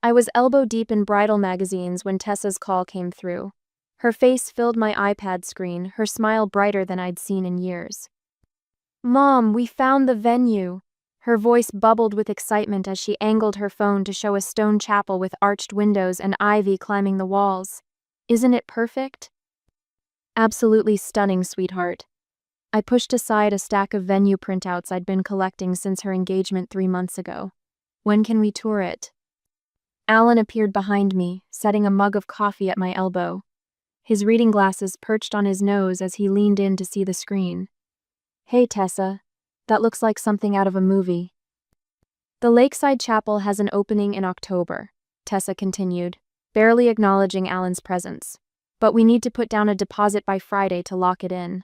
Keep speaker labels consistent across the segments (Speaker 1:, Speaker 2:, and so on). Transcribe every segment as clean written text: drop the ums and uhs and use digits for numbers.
Speaker 1: I was elbow-deep in bridal magazines when Tessa's call came through. Her face filled my iPad screen, her smile brighter than I'd seen in years. "Mom, we found the venue!" Her voice bubbled with excitement as she angled her phone to show a stone chapel with arched windows and ivy climbing the walls. "Isn't it perfect?" "Absolutely stunning, sweetheart." I pushed aside a stack of venue printouts I'd been collecting since her engagement 3 months ago. "When can we tour it?" Alan appeared behind me, setting a mug of coffee at my elbow. His reading glasses perched on his nose as he leaned in to see the screen. "Hey, Tessa. That looks like something out of a movie." "The Lakeside Chapel has an opening in October," Tessa continued, barely acknowledging Alan's presence. "But we need to put down a deposit by Friday to lock it in."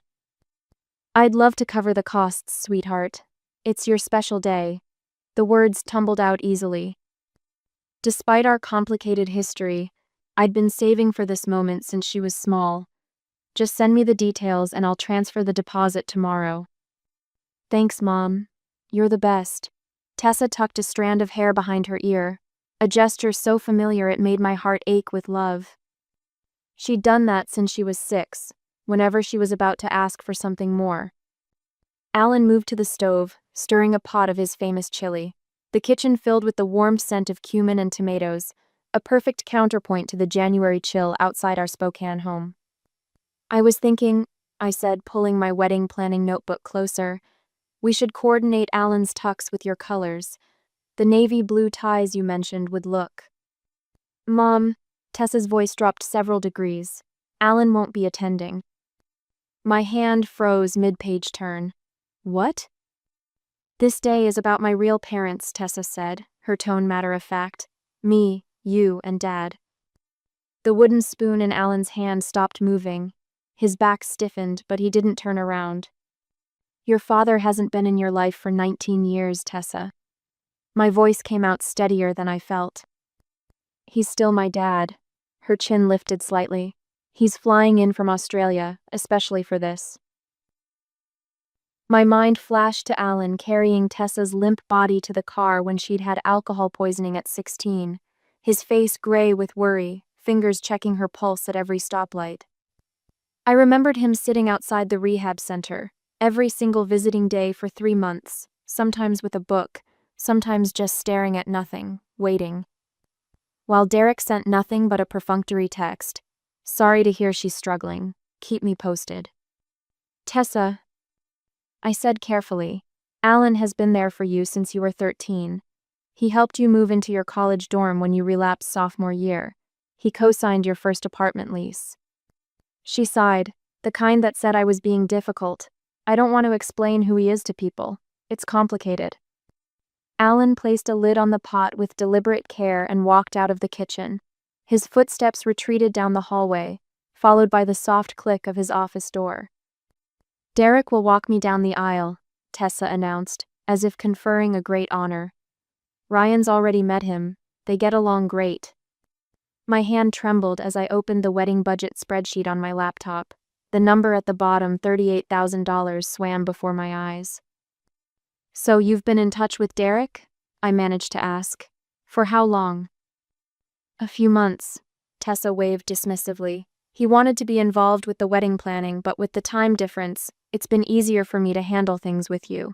Speaker 1: "I'd love to cover the costs, sweetheart. It's your special day." The words tumbled out easily. Despite our complicated history, I'd been saving for this moment since she was small. "Just send me the details and I'll transfer the deposit tomorrow." "Thanks, Mom. You're the best." Tessa tucked a strand of hair behind her ear, a gesture so familiar it made my heart ache with love. She'd done that since she was 6, whenever she was about to ask for something more. Alan moved to the stove, stirring a pot of his famous chili, the kitchen filled with the warm scent of cumin and tomatoes, a perfect counterpoint to the January chill outside our Spokane home. "I was thinking," I said, pulling my wedding planning notebook closer, "we should coordinate Alan's tux with your colors. The navy blue ties you mentioned would look." "Mom," Tessa's voice dropped several degrees, "Alan won't be attending." My hand froze mid-page turn. "What?" "This day is about my real parents," Tessa said, her tone matter-of-fact. "Me, you, and Dad." The wooden spoon in Alan's hand stopped moving. His back stiffened, but he didn't turn around. "Your father hasn't been in your life for 19 years, Tessa." My voice came out steadier than I felt. "He's still my dad." Her chin lifted slightly. "He's flying in from Australia, especially for this." My mind flashed to Alan carrying Tessa's limp body to the car when she'd had alcohol poisoning at 16, his face gray with worry, fingers checking her pulse at every stoplight. I remembered him sitting outside the rehab center, every single visiting day for 3 months, sometimes with a book, sometimes just staring at nothing, waiting. While Derek sent nothing but a perfunctory text. "Sorry to hear she's struggling. Keep me posted." "Tessa," I said carefully, "Alan has been there for you since you were 13. He helped you move into your college dorm when you relapsed sophomore year. He co-signed your first apartment lease." She sighed, the kind that said I was being difficult. "I don't want to explain who he is to people. It's complicated." Alan placed a lid on the pot with deliberate care and walked out of the kitchen. His footsteps retreated down the hallway, followed by the soft click of his office door. "Derek will walk me down the aisle," Tessa announced, as if conferring a great honor. "Ryan's already met him. They get along great." My hand trembled as I opened the wedding budget spreadsheet on my laptop. The number at the bottom, $38,000, swam before my eyes. "So you've been in touch with Derek?" I managed to ask. "For how long?" "A few months," Tessa waved dismissively. "He wanted to be involved with the wedding planning, but with the time difference, it's been easier for me to handle things with you."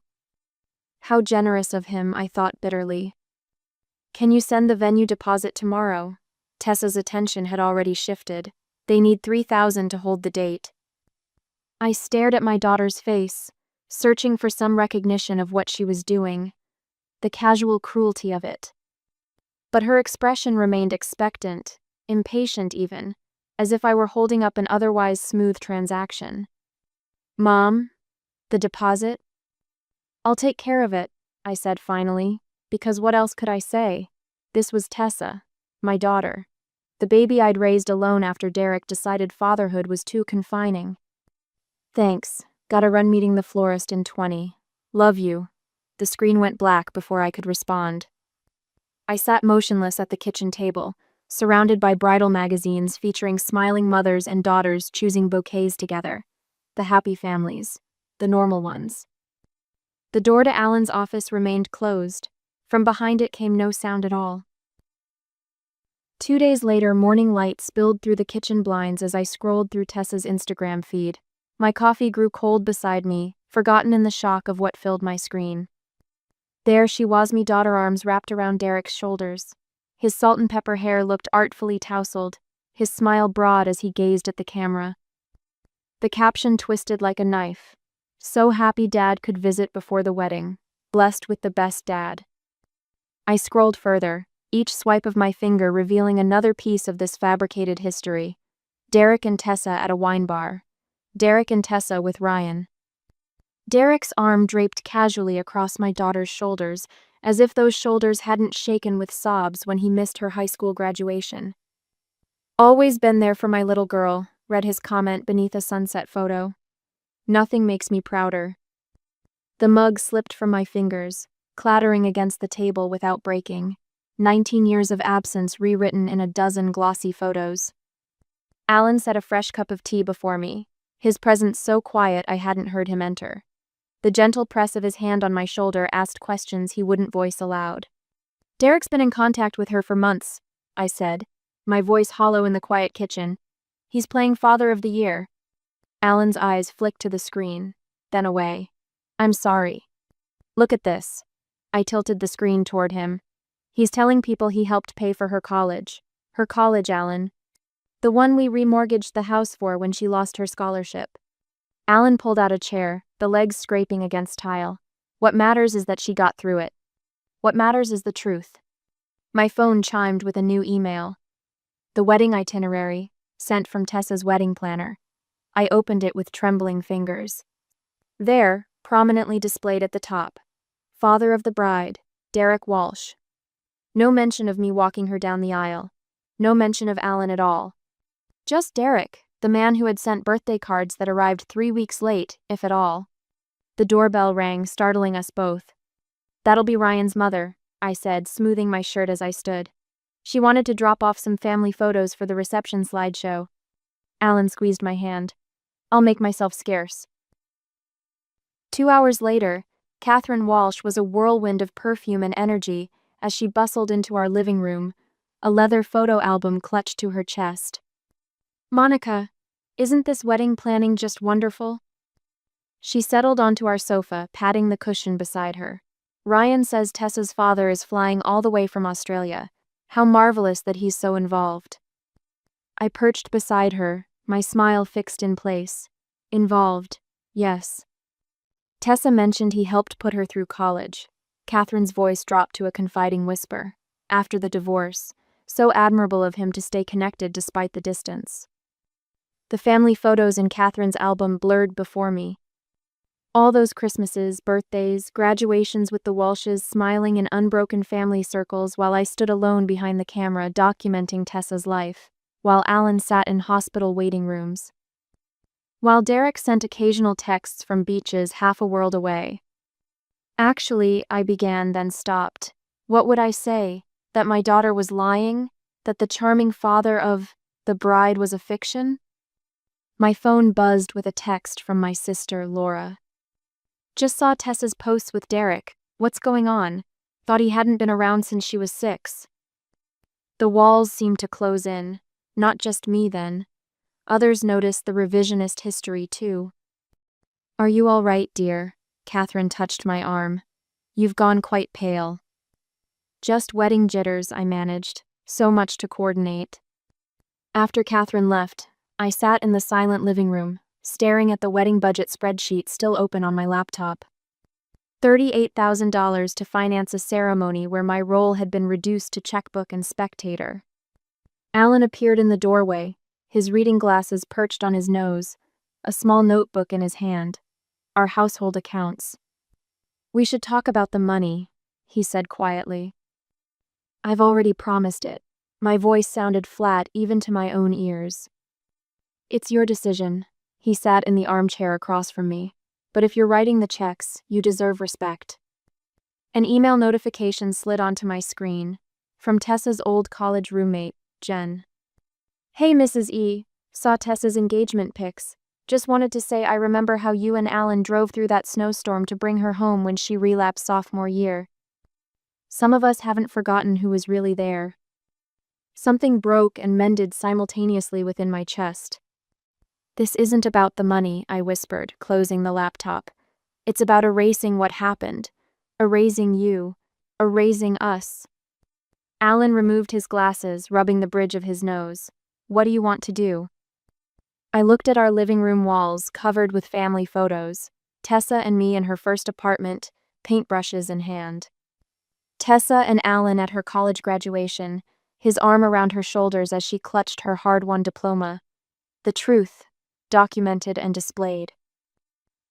Speaker 1: How generous of him, I thought bitterly. "Can you send the venue deposit tomorrow?" Tessa's attention had already shifted. "They need $3,000 to hold the date." I stared at my daughter's face, searching for some recognition of what she was doing, the casual cruelty of it. But her expression remained expectant, impatient even, as if I were holding up an otherwise smooth transaction. "Mom, the deposit?" "I'll take care of it," I said finally, because what else could I say? This was Tessa, my daughter, the baby I'd raised alone after Derek decided fatherhood was too confining. "Thanks, gotta run meeting the florist in 20. Love you." The screen went black before I could respond. I sat motionless at the kitchen table, surrounded by bridal magazines featuring smiling mothers and daughters choosing bouquets together. The happy families, the normal ones. The door to Alan's office remained closed. From behind it came no sound at all. 2 days later, morning light spilled through the kitchen blinds as I scrolled through Tessa's Instagram feed. My coffee grew cold beside me, forgotten in the shock of what filled my screen. There she was, me daughter, arms wrapped around Derek's shoulders. His salt and pepper hair looked artfully tousled, his smile broad as he gazed at the camera. The caption twisted like a knife. So happy Dad could visit before the wedding. Blessed with the best dad. I scrolled further, each swipe of my finger revealing another piece of this fabricated history. Derek and Tessa at a wine bar. Derek and Tessa with Ryan. Derek's arm draped casually across my daughter's shoulders, as if those shoulders hadn't shaken with sobs when he missed her high school graduation. Always been there for my little girl, read his comment beneath a sunset photo. Nothing makes me prouder. The mug slipped from my fingers, clattering against the table without breaking. 19 years of absence rewritten in a dozen glossy photos. Alan set a fresh cup of tea before me, his presence so quiet I hadn't heard him enter. The gentle press of his hand on my shoulder asked questions he wouldn't voice aloud. Derek's been in contact with her for months, I said, my voice hollow in the quiet kitchen. He's playing Father of the Year. Alan's eyes flicked to the screen, then away. I'm sorry. Look at this. I tilted the screen toward him. He's telling people he helped pay for her college. Her college, Alan. The one we remortgaged the house for when she lost her scholarship. Alan pulled out a chair, the legs scraping against tile. What matters is that she got through it. What matters is the truth. My phone chimed with a new email. The wedding itinerary, sent from Tessa's wedding planner. I opened it with trembling fingers. There, prominently displayed at the top. Father of the bride, Derek Walsh. No mention of me walking her down the aisle. No mention of Alan at all. Just Derek, the man who had sent birthday cards that arrived 3 weeks late, if at all. The doorbell rang, startling us both. That'll be Ryan's mother, I said, smoothing my shirt as I stood. She wanted to drop off some family photos for the reception slideshow. Alan squeezed my hand. I'll make myself scarce. 2 hours later, Catherine Walsh was a whirlwind of perfume and energy as she bustled into our living room, a leather photo album clutched to her chest. Monica, isn't this wedding planning just wonderful? She settled onto our sofa, patting the cushion beside her. Ryan says Tessa's father is flying all the way from Australia. How marvelous that he's so involved. I perched beside her, my smile fixed in place. Involved, yes. Tessa mentioned he helped put her through college. Catherine's voice dropped to a confiding whisper. After the divorce, so admirable of him to stay connected despite the distance. The family photos in Catherine's album blurred before me. All those Christmases, birthdays, graduations with the Walshes smiling in unbroken family circles while I stood alone behind the camera documenting Tessa's life, while Alan sat in hospital waiting rooms. While Derek sent occasional texts from beaches half a world away. Actually, I began, then stopped. What would I say? That my daughter was lying? That the charming father of the bride was a fiction? My phone buzzed with a text from my sister, Laura. Just saw Tessa's posts with Derek. What's going on? Thought he hadn't been around since she was 6. The walls seemed to close in. Not just me, then. Others noticed the revisionist history, too. Are you all right, dear? Catherine touched my arm. You've gone quite pale. Just wedding jitters, I managed. So much to coordinate. After Catherine left, I sat in the silent living room, staring at the wedding budget spreadsheet still open on my laptop. $38,000 to finance a ceremony where my role had been reduced to checkbook and spectator. Alan appeared in the doorway, his reading glasses perched on his nose, a small notebook in his hand. Our household accounts. We should talk about the money, he said quietly. I've already promised it. My voice sounded flat even to my own ears. It's your decision. He sat in the armchair across from me. But if you're writing the checks, you deserve respect. An email notification slid onto my screen, from Tessa's old college roommate, Jen. Hey, Mrs. E. Saw Tessa's engagement pics. Just wanted to say I remember how you and Alan drove through that snowstorm to bring her home when she relapsed sophomore year. Some of us haven't forgotten who was really there. Something broke and mended simultaneously within my chest. "This isn't about the money," I whispered, closing the laptop. "It's about erasing what happened. Erasing you. Erasing us." Alan removed his glasses, rubbing the bridge of his nose. "What do you want to do?" I looked at our living room walls, covered with family photos. Tessa and me in her first apartment, paintbrushes in hand. Tessa and Alan at her college graduation, his arm around her shoulders as she clutched her hard-won diploma. The truth, documented and displayed.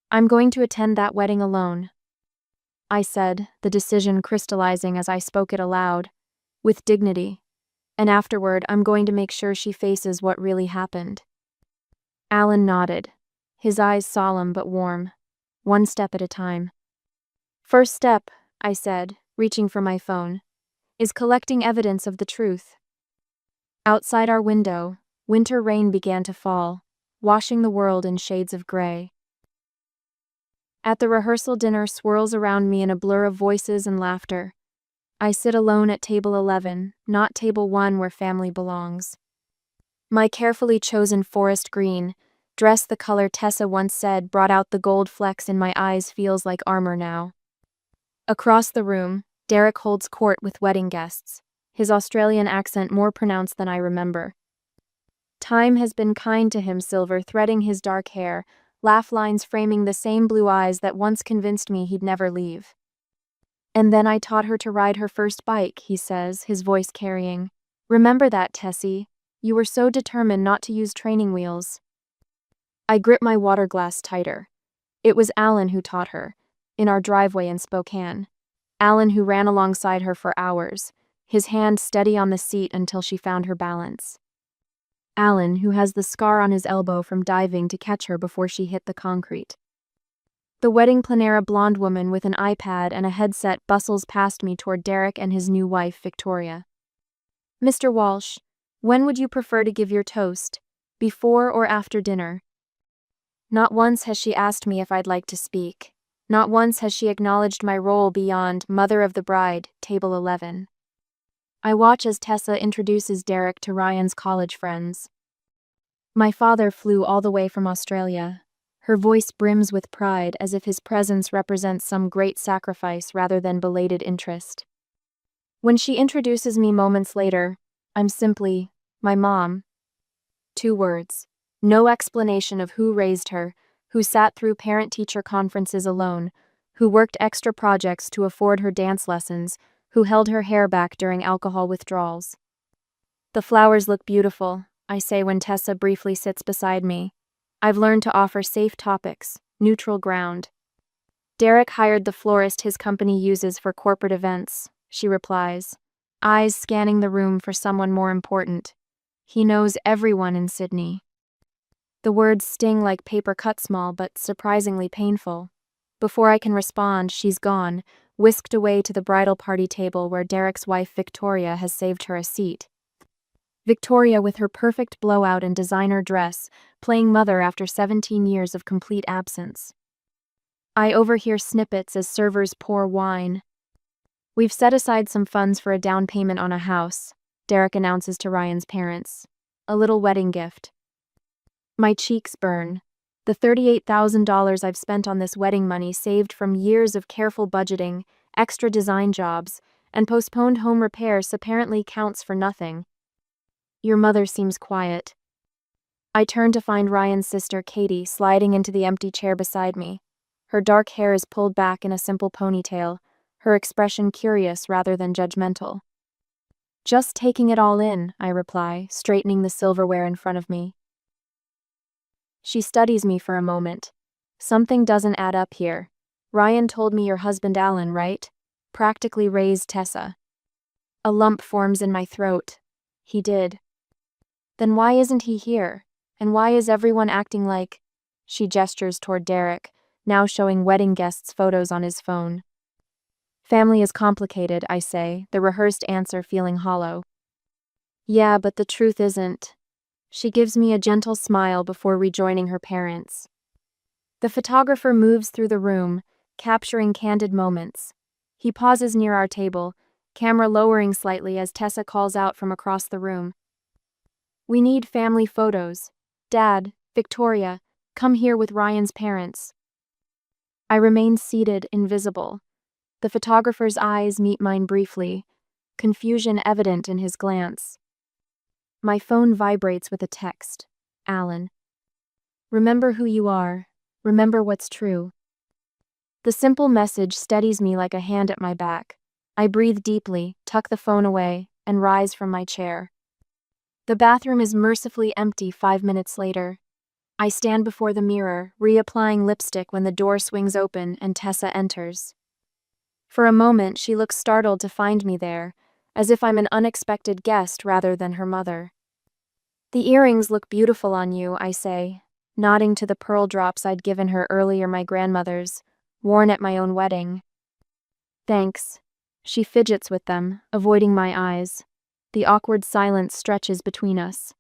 Speaker 1: "I'm going to attend that wedding alone," I said, the decision crystallizing as I spoke it aloud, with dignity. "And afterward, I'm going to make sure she faces what really happened." Alan nodded, his eyes solemn but warm. "One step at a time." "First step," I said, reaching for my phone, "is collecting evidence of the truth." Outside our window, winter rain began to fall, washing the world in shades of gray. At the rehearsal dinner swirls around me in a blur of voices and laughter. I sit alone at table 11, not table 1 where family belongs. My carefully chosen forest green, dress the color Tessa once said brought out the gold flecks in my eyes, feels like armor now. Across the room, Derek holds court with wedding guests, his Australian accent more pronounced than I remember. Time has been kind to him, silver threading his dark hair, laugh lines framing the same blue eyes that once convinced me he'd never leave. "And then I taught her to ride her first bike," he says, his voice carrying. "Remember that, Tessie? You were so determined not to use training wheels." I grip my water glass tighter. It was Alan who taught her, in our driveway in Spokane. Alan who ran alongside her for hours, his hand steady on the seat until she found her balance. Alan who has the scar on his elbow from diving to catch her before she hit the concrete. The wedding planner, a blonde woman with an iPad and a headset, bustles past me toward Derek and his new wife, Victoria. "Mr. Walsh, when would you prefer to give your toast? Before or after dinner?" Not once has she asked me if I'd like to speak. Not once has she acknowledged my role beyond mother of the bride, table 11. I watch as Tessa introduces Derek to Ryan's college friends. "My father flew all the way from Australia." Her voice brims with pride, as if his presence represents some great sacrifice rather than belated interest. When she introduces me moments later, I'm simply, "My mom." 2 words. No explanation of who raised her, who sat through parent-teacher conferences alone, who worked extra projects to afford her dance lessons, who held her hair back during alcohol withdrawals. "The flowers look beautiful," I say when Tessa briefly sits beside me. "I've learned to offer safe topics, neutral ground." "Derek hired the florist his company uses for corporate events," she replies, eyes scanning the room for someone more important. "He knows everyone in Sydney." The words sting like paper cut small but surprisingly painful. Before I can respond, she's gone, whisked away to the bridal party table where Derek's wife Victoria has saved her a seat. Victoria with her perfect blowout and designer dress, playing mother after 17 years of complete absence. I overhear snippets as servers pour wine. "We've set aside some funds for a down payment on a house," Derek announces to Ryan's parents. "A little wedding gift." My cheeks burn. The $38,000 I've spent on this wedding, money saved from years of careful budgeting, extra design jobs, and postponed home repairs, apparently counts for nothing. "Your mother seems quiet." I turn to find Ryan's sister, Katie, sliding into the empty chair beside me. Her dark hair is pulled back in a simple ponytail, her expression curious rather than judgmental. "Just taking it all in," I reply, straightening the silverware in front of me. She studies me for a moment. "Something doesn't add up here. Ryan told me your husband Alan, right? Practically raised Tessa." A lump forms in my throat. "He did." "Then why isn't he here? And why is everyone acting like—" She gestures toward Derek, now showing wedding guests' photos on his phone. "Family is complicated," I say, the rehearsed answer feeling hollow. "Yeah, but the truth isn't." She gives me a gentle smile before rejoining her parents. The photographer moves through the room, capturing candid moments. He pauses near our table, camera lowering slightly as Tessa calls out from across the room. We need family photos. Dad, Victoria, come here with Ryan's parents. I remain seated, invisible. The photographer's eyes meet mine briefly, confusion evident in his glance. My phone vibrates with a text. Alan. Remember who you are. Remember what's true. The simple message steadies me like a hand at my back. I breathe deeply, tuck the phone away, and rise from my chair. The bathroom is mercifully empty 5 minutes later. I stand before the mirror, reapplying lipstick when the door swings open and Tessa enters. For a moment, she looks startled to find me there, as if I'm an unexpected guest rather than her mother. The earrings look beautiful on you, I say, nodding to the pearl drops I'd given her earlier, my grandmother's, worn at my own wedding. Thanks. She fidgets with them, avoiding my eyes. The awkward silence stretches between us.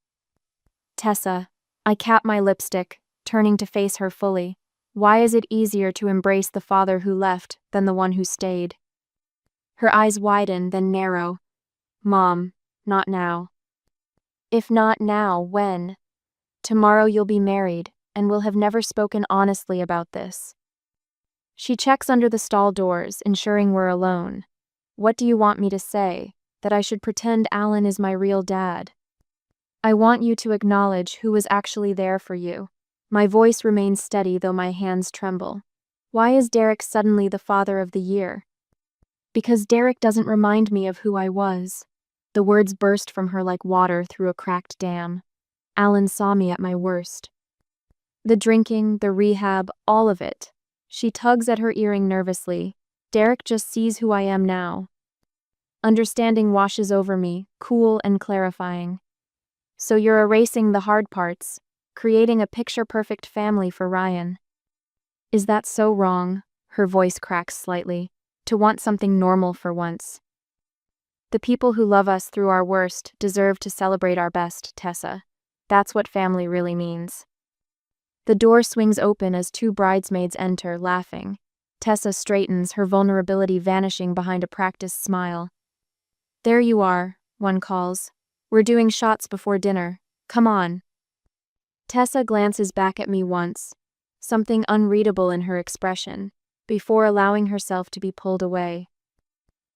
Speaker 1: Tessa, I cap my lipstick, turning to face her fully. Why is it easier to embrace the father who left than the one who stayed? Her eyes widen, then narrow. Mom, not now. If not now, when? Tomorrow you'll be married, and we'll have never spoken honestly about this. She checks under the stall doors, ensuring we're alone. What do you want me to say? That I should pretend Alan is my real dad? I want you to acknowledge who was actually there for you. My voice remains steady, though my hands tremble. Why is Derek suddenly the father of the year? Because Derek doesn't remind me of who I was. The words burst from her like water through a cracked dam. Alan saw me at my worst. The drinking, the rehab, all of it. She tugs at her earring nervously. Derek just sees who I am now. Understanding washes over me, cool and clarifying. So you're erasing the hard parts, creating a picture-perfect family for Ryan. Is that so wrong? Her voice cracks slightly. To want something normal for once. The people who love us through our worst deserve to celebrate our best, Tessa. That's what family really means. The door swings open as 2 bridesmaids enter, laughing. Tessa straightens, her vulnerability vanishing behind a practiced smile. There you are, one calls. We're doing shots before dinner. Come on. Tessa glances back at me once, something unreadable in her expression, before allowing herself to be pulled away.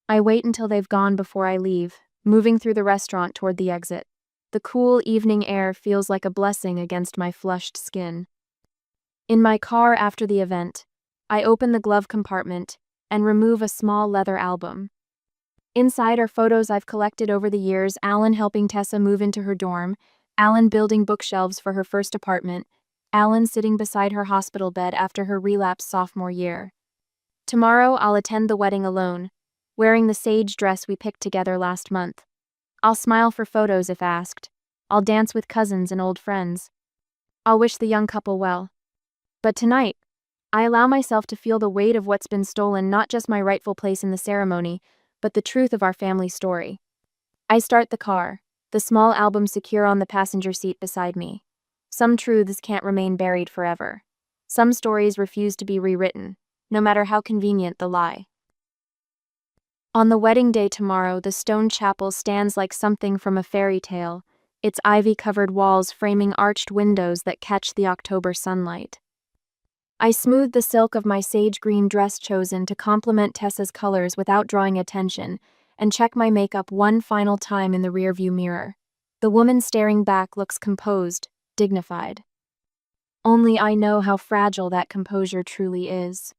Speaker 1: I wait until they've gone before I leave, moving through the restaurant toward the exit. The cool evening air feels like a blessing against my flushed skin. In my car after the event, I open the glove compartment and remove a small leather album. Inside are photos I've collected over the years, Alan helping Tessa move into her dorm, Alan building bookshelves for her first apartment, Alan sitting beside her hospital bed after her relapse sophomore year. Tomorrow I'll attend the wedding alone, wearing the sage dress we picked together last month. I'll smile for photos if asked. I'll dance with cousins and old friends. I'll wish the young couple well. But tonight, I allow myself to feel the weight of what's been stolen, not just my rightful place in the ceremony, but the truth of our family story. I start the car, the small album secure on the passenger seat beside me. Some truths can't remain buried forever. Some stories refuse to be rewritten, no matter how convenient the lie. On the wedding day tomorrow, the stone chapel stands like something from a fairy tale, its ivy-covered walls framing arched windows that catch the October sunlight. I smooth the silk of my sage green dress chosen to complement Tessa's colors without drawing attention, and check my makeup one final time in the rearview mirror. The woman staring back looks composed, dignified. Only I know how fragile that composure truly is.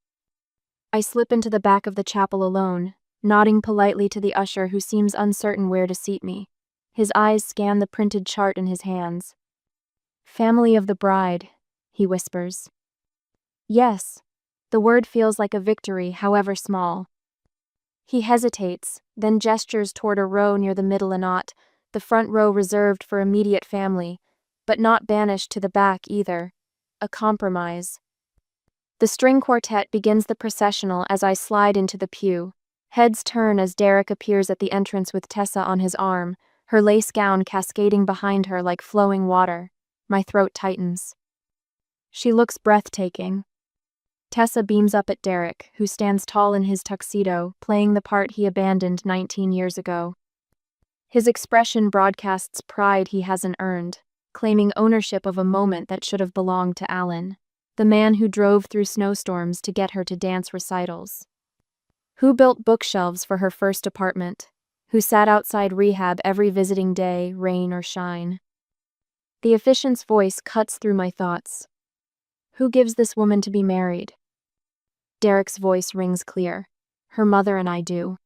Speaker 1: I slip into the back of the chapel alone, nodding politely to the usher who seems uncertain where to seat me. His eyes scan the printed chart in his hands. Family of the bride, he whispers. Yes, the word feels like a victory, however small. He hesitates, then gestures toward a row near the middle knot, the front row reserved for immediate family, but not banished to the back either. A compromise. The string quartet begins the processional as I slide into the pew. Heads turn as Derek appears at the entrance with Tessa on his arm, her lace gown cascading behind her like flowing water. My throat tightens. She looks breathtaking. Tessa beams up at Derek, who stands tall in his tuxedo, playing the part he abandoned 19 years ago. His expression broadcasts pride he hasn't earned, claiming ownership of a moment that should have belonged to Alan, the man who drove through snowstorms to get her to dance recitals. Who built bookshelves for her first apartment, who sat outside rehab every visiting day, rain or shine. The efficient's voice cuts through my thoughts. Who gives this woman to be married? Derek's voice rings clear. Her mother and I do.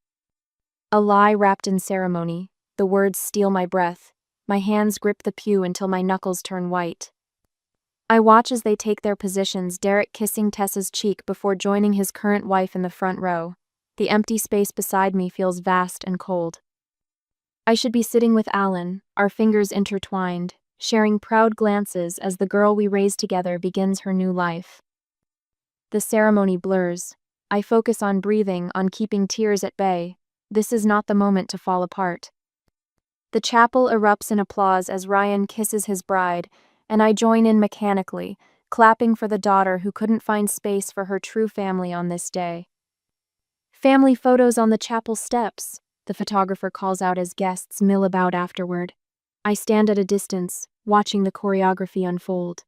Speaker 1: A lie wrapped in ceremony, the words steal my breath. My hands grip the pew until my knuckles turn white. I watch as they take their positions, Derek kissing Tessa's cheek before joining his current wife in the front row. The empty space beside me feels vast and cold. I should be sitting with Alan, our fingers intertwined, sharing proud glances as the girl we raised together begins her new life. The ceremony blurs. I focus on breathing, on keeping tears at bay. This is not the moment to fall apart. The chapel erupts in applause as Ryan kisses his bride, and I join in mechanically, clapping for the daughter who couldn't find space for her true family on this day. Family photos on the chapel steps, the photographer calls out as guests mill about afterward. I stand at a distance, watching the choreography unfold.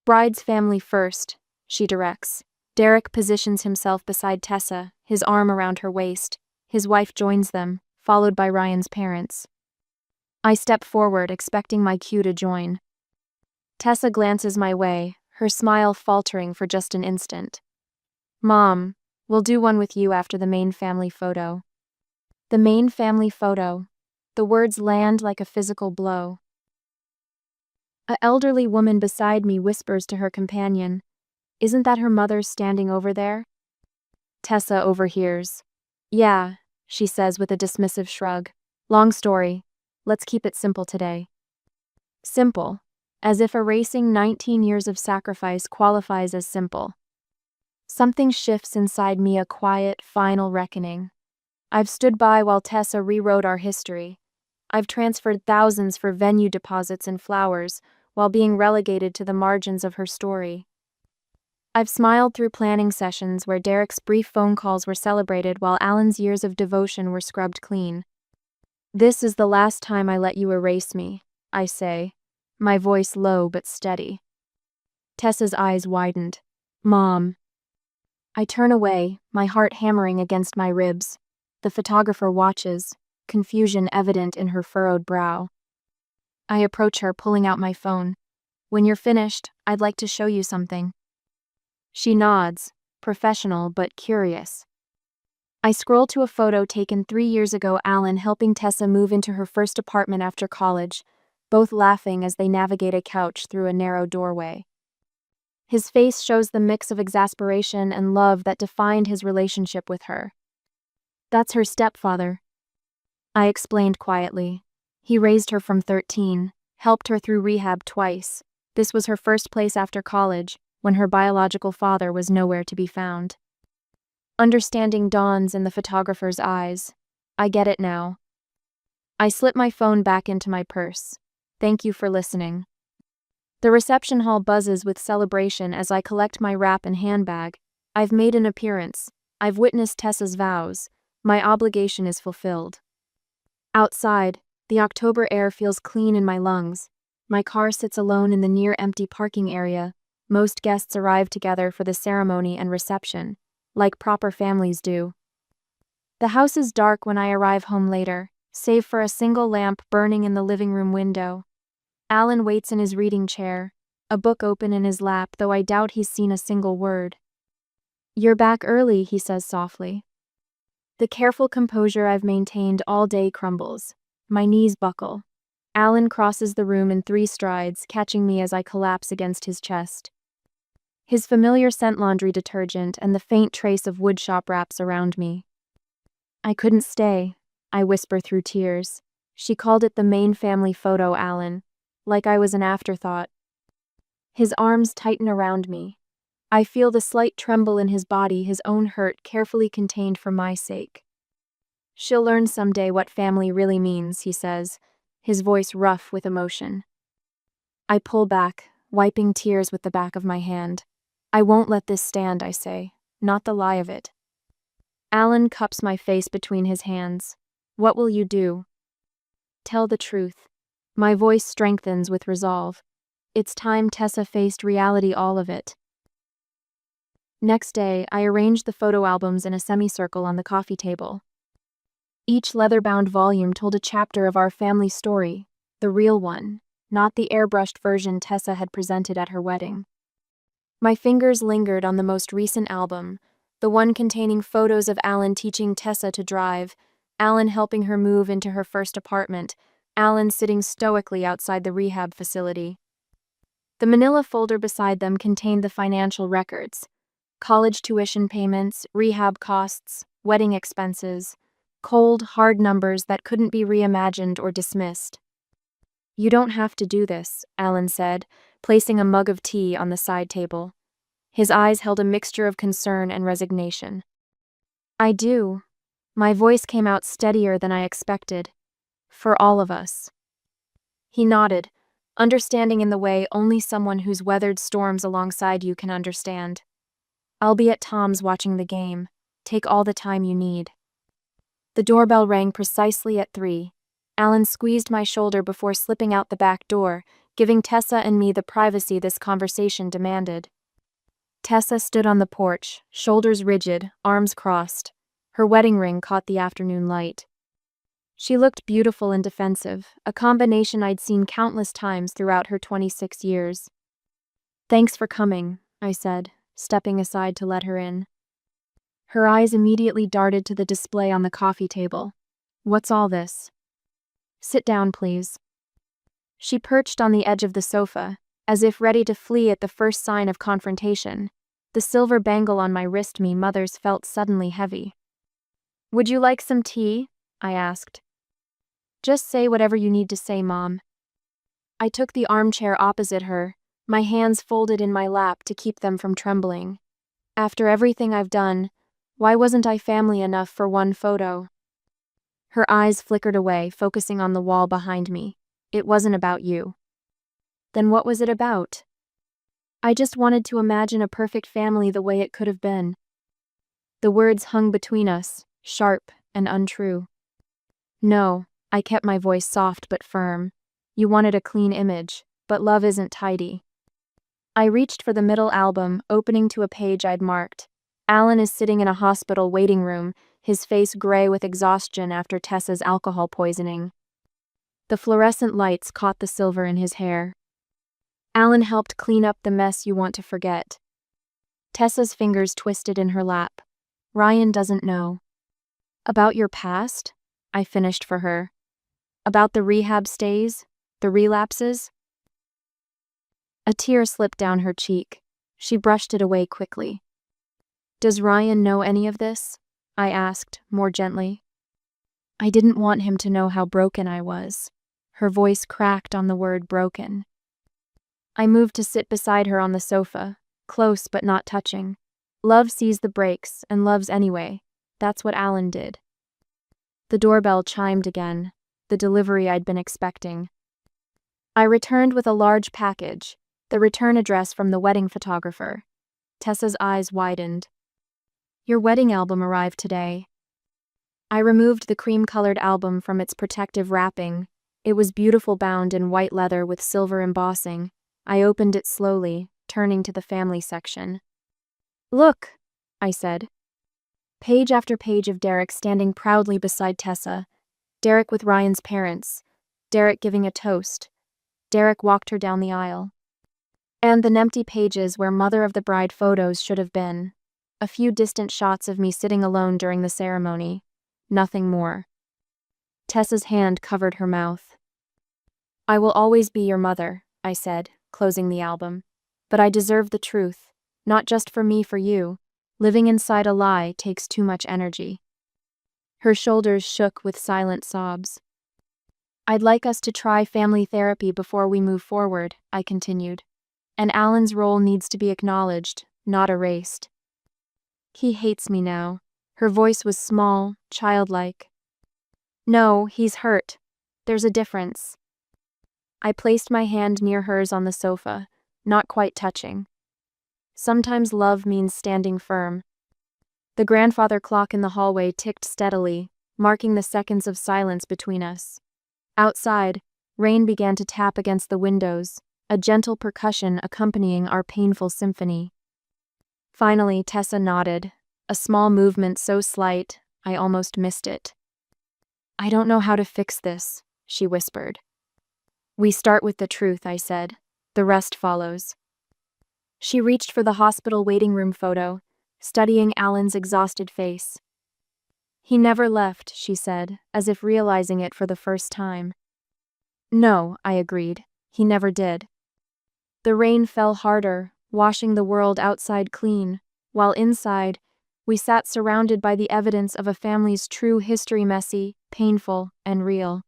Speaker 1: Bride's family first, she directs. Derek positions himself beside Tessa, his arm around her waist. His wife joins them, followed by Ryan's parents. I step forward, expecting my cue to join. Tessa glances my way, her smile faltering for just an instant. Mom, we'll do one with you after the main family photo. The main family photo. The words land like a physical blow. An elderly woman beside me whispers to her companion, "Isn't that her mother standing over there?" Tessa overhears. "Yeah," she says with a dismissive shrug. "Long story. Let's keep it simple today." Simple. As if erasing 19 years of sacrifice qualifies as simple. Something shifts inside me, a quiet, final reckoning. I've stood by while Tessa rewrote our history. I've transferred thousands for venue deposits and flowers, while being relegated to the margins of her story. I've smiled through planning sessions where Derek's brief phone calls were celebrated while Alan's years of devotion were scrubbed clean. This is the last time I let you erase me, I say, my voice low but steady. Tessa's eyes widened. Mom. I turn away, my heart hammering against my ribs. The photographer watches, confusion evident in her furrowed brow. I approach her, pulling out my phone. When you're finished, I'd like to show you something. She nods, professional but curious. I scroll to a photo taken 3 years ago, Alan helping Tessa move into her first apartment after college, both laughing as they navigate a couch through a narrow doorway. His face shows the mix of exasperation and love that defined his relationship with her. That's her stepfather, I explained quietly. He raised her from 13, helped her through rehab twice. This was her first place after college, when her biological father was nowhere to be found. Understanding dawns in the photographer's eyes. I get it now. I slip my phone back into my purse. Thank you for listening. The reception hall buzzes with celebration as I collect my wrap and handbag. I've made an appearance. I've witnessed Tessa's vows. My obligation is fulfilled. Outside, the October air feels clean in my lungs. My car sits alone in the near-empty parking area. Most guests arrive together for the ceremony and reception, like proper families do. The house is dark when I arrive home later, save for a single lamp burning in the living room window. Alan waits in his reading chair, a book open in his lap, though I doubt he's seen a single word. You're back early, he says softly. The careful composure I've maintained all day crumbles. My knees buckle. Alan crosses the room in 3 strides, catching me as I collapse against his chest. His familiar scent, laundry detergent, and the faint trace of woodshop wraps around me. I couldn't stay, I whisper through tears. She called it the main family photo, Alan, like I was an afterthought. His arms tighten around me. I feel the slight tremble in his body, his own hurt carefully contained for my sake. She'll learn someday what family really means, he says, his voice rough with emotion. I pull back, wiping tears with the back of my hand. I won't let this stand, I say. Not the lie of it. Alan cups my face between his hands. What will you do? Tell the truth. My voice strengthens with resolve. It's time Tessa faced reality, all of it. Next day, I arranged the photo albums in a semicircle on the coffee table. Each leather-bound volume told a chapter of our family story, the real one, not the airbrushed version Tessa had presented at her wedding. My fingers lingered on the most recent album, the one containing photos of Alan teaching Tessa to drive, Alan helping her move into her first apartment, Alan sitting stoically outside the rehab facility. The manila folder beside them contained the financial records: college tuition payments, rehab costs, wedding expenses, cold, hard numbers that couldn't be reimagined or dismissed. You don't have to do this, Alan said, placing a mug of tea on the side table. His eyes held a mixture of concern and resignation. I do. My voice came out steadier than I expected. For all of us. He nodded, understanding in the way only someone who's weathered storms alongside you can understand. I'll be at Tom's watching the game. Take all the time you need. The doorbell rang precisely at 3. Alan squeezed my shoulder before slipping out the back door, giving Tessa and me the privacy this conversation demanded. Tessa stood on the porch, shoulders rigid, arms crossed. Her wedding ring caught the afternoon light. She looked beautiful and defensive, a combination I'd seen countless times throughout her 26 years. Thanks for coming, I said, stepping aside to let her in. Her eyes immediately darted to the display on the coffee table. What's all this? Sit down, please. She perched on the edge of the sofa, as if ready to flee at the first sign of confrontation. The silver bangle on my wrist me mother's felt suddenly heavy. Would you like some tea? I asked. Just say whatever you need to say, Mom. I took the armchair opposite her, my hands folded in my lap to keep them from trembling. After everything I've done, why wasn't I family enough for one photo? Her eyes flickered away, focusing on the wall behind me. It wasn't about you. Then what was it about? I just wanted to imagine a perfect family the way it could have been. The words hung between us, sharp and untrue. No, I kept my voice soft but firm. You wanted a clean image, but love isn't tidy. I reached for the middle album, opening to a page I'd marked. Alan is sitting in a hospital waiting room, his face gray with exhaustion after Tessa's alcohol poisoning. The fluorescent lights caught the silver in his hair. Alan helped clean up the mess you want to forget. Tessa's fingers twisted in her lap. Ryan doesn't know. About your past? I finished for her. About the rehab stays? The relapses? A tear slipped down her cheek. She brushed it away quickly. Does Ryan know any of this? I asked, more gently. I didn't want him to know how broken I was. Her voice cracked on the word broken. I moved to sit beside her on the sofa, close but not touching. Love sees the breaks and loves anyway. That's what Alan did. The doorbell chimed again, the delivery I'd been expecting. I returned with a large package, the return address from the wedding photographer. Tessa's eyes widened. Your wedding album arrived today. I removed the cream-colored album from its protective wrapping. It was beautiful, bound in white leather with silver embossing. I opened it slowly, turning to the family section. Look, I said. Page after page of Derek standing proudly beside Tessa. Derek with Ryan's parents. Derek giving a toast. Derek walked her down the aisle. And the empty pages where mother of the bride photos should have been. A few distant shots of me sitting alone during the ceremony. Nothing more. Tessa's hand covered her mouth. I will always be your mother, I said, closing the album. But I deserve the truth. Not just for me, for you. Living inside a lie takes too much energy. Her shoulders shook with silent sobs. I'd like us to try family therapy before we move forward, I continued. And Alan's role needs to be acknowledged, not erased. He hates me now. Her voice was small, childlike. No, he's hurt. There's a difference. I placed my hand near hers on the sofa, not quite touching. Sometimes love means standing firm. The grandfather clock in the hallway ticked steadily, marking the seconds of silence between us. Outside, rain began to tap against the windows, a gentle percussion accompanying our painful symphony. Finally, Tessa nodded, a small movement so slight, I almost missed it. "I don't know how to fix this," she whispered. "We start with the truth," I said. "The rest follows." She reached for the hospital waiting room photo, studying Alan's exhausted face. "He never left," she said, as if realizing it for the first time. "No," I agreed. "He never did." The rain fell harder, washing the world outside clean, while inside, we sat surrounded by the evidence of a family's true history, messy, painful, and real.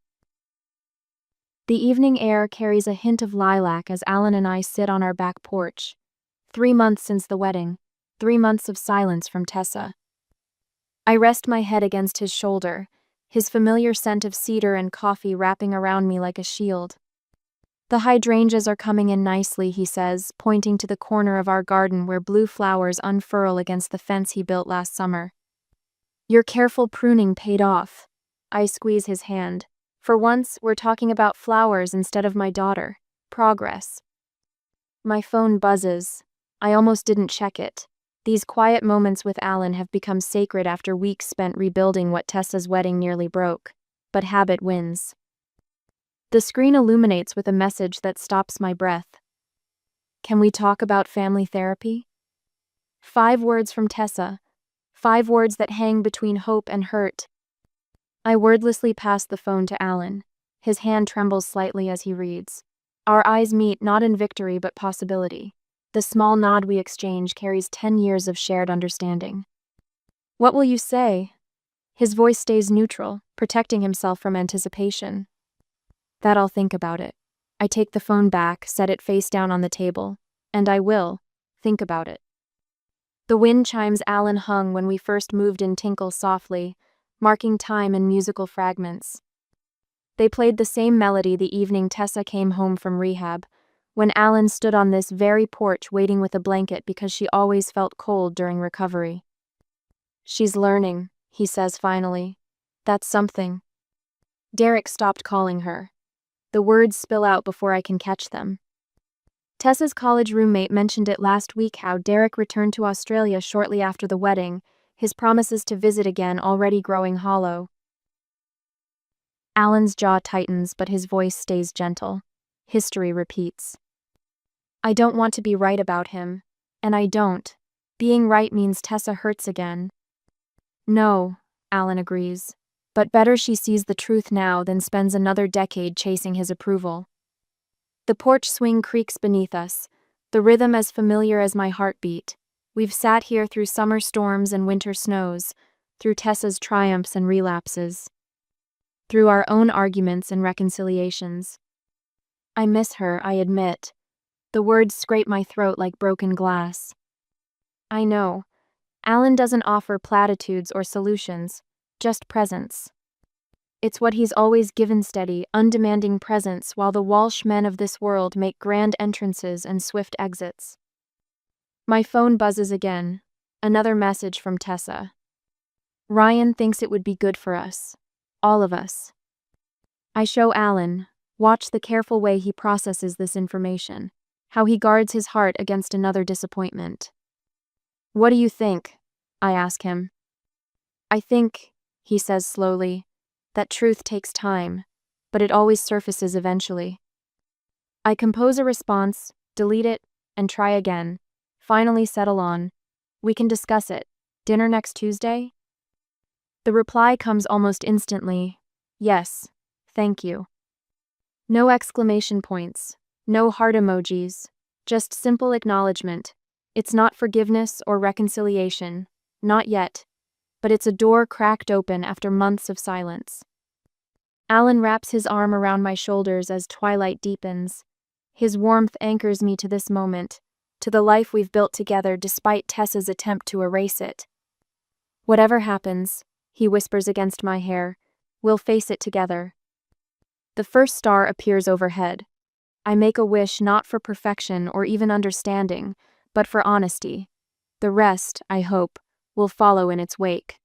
Speaker 1: The evening air carries a hint of lilac as Alan and I sit on our back porch. 3 months since the wedding, 3 months of silence from Tessa. I rest my head against his shoulder, his familiar scent of cedar and coffee wrapping around me like a shield. "The hydrangeas are coming in nicely," he says, pointing to the corner of our garden where blue flowers unfurl against the fence he built last summer. "Your careful pruning paid off." I squeeze his hand. For once, we're talking about flowers instead of my daughter. Progress. My phone buzzes. I almost didn't check it. These quiet moments with Alan have become sacred after weeks spent rebuilding what Tessa's wedding nearly broke. But habit wins. The screen illuminates with a message that stops my breath. "Can we talk about family therapy?" 5 words from Tessa. 5 words that hang between hope and hurt. I wordlessly pass the phone to Alan. His hand trembles slightly as he reads. Our eyes meet not in victory but possibility. The small nod we exchange carries 10 years of shared understanding. "What will you say?" His voice stays neutral, protecting himself from anticipation. "That I'll think about it." I take the phone back, set it face down on the table. And I will think about it. The wind chimes Alan hung when we first moved in tinkle softly, marking time in musical fragments. They played the same melody the evening Tessa came home from rehab, when Alan stood on this very porch waiting with a blanket because she always felt cold during recovery. "She's learning," he says finally. "That's something." Derek stopped calling her. The words spill out before I can catch them. Tessa's college roommate mentioned it last week how Derek returned to Australia shortly after the wedding, his promises to visit again already growing hollow. Alan's jaw tightens, but his voice stays gentle. History repeats. I don't want to be right about him, and I don't. Being right means Tessa hurts again. No, Alan agrees, but better she sees the truth now than spends another decade chasing his approval. The porch swing creaks beneath us, the rhythm as familiar as my heartbeat. We've sat here through summer storms and winter snows, through Tessa's triumphs and relapses, through our own arguments and reconciliations. I miss her, I admit. The words scrape my throat like broken glass. I know. Alan doesn't offer platitudes or solutions, just presence. It's what he's always given, steady, undemanding presence while the Walsh men of this world make grand entrances and swift exits. My phone buzzes again. Another message from Tessa. "Ryan thinks it would be good for us. All of us." I show Alan, watch the careful way he processes this information, how he guards his heart against another disappointment. "What do you think?" I ask him. "I think," he says slowly, "that truth takes time, but it always surfaces eventually." I compose a response, delete it, and try again. Finally settle on, "We can discuss it. Dinner next Tuesday?" The reply comes almost instantly. "Yes, thank you." No exclamation points, no heart emojis, just simple acknowledgement. It's not forgiveness or reconciliation, not yet, but it's a door cracked open after months of silence. Alan wraps his arm around my shoulders as twilight deepens. His warmth anchors me to this moment, to the life we've built together despite Tessa's attempt to erase it. "Whatever happens," he whispers against my hair, "we'll face it together." The first star appears overhead. I make a wish not for perfection or even understanding, but for honesty. The rest, I hope, will follow in its wake.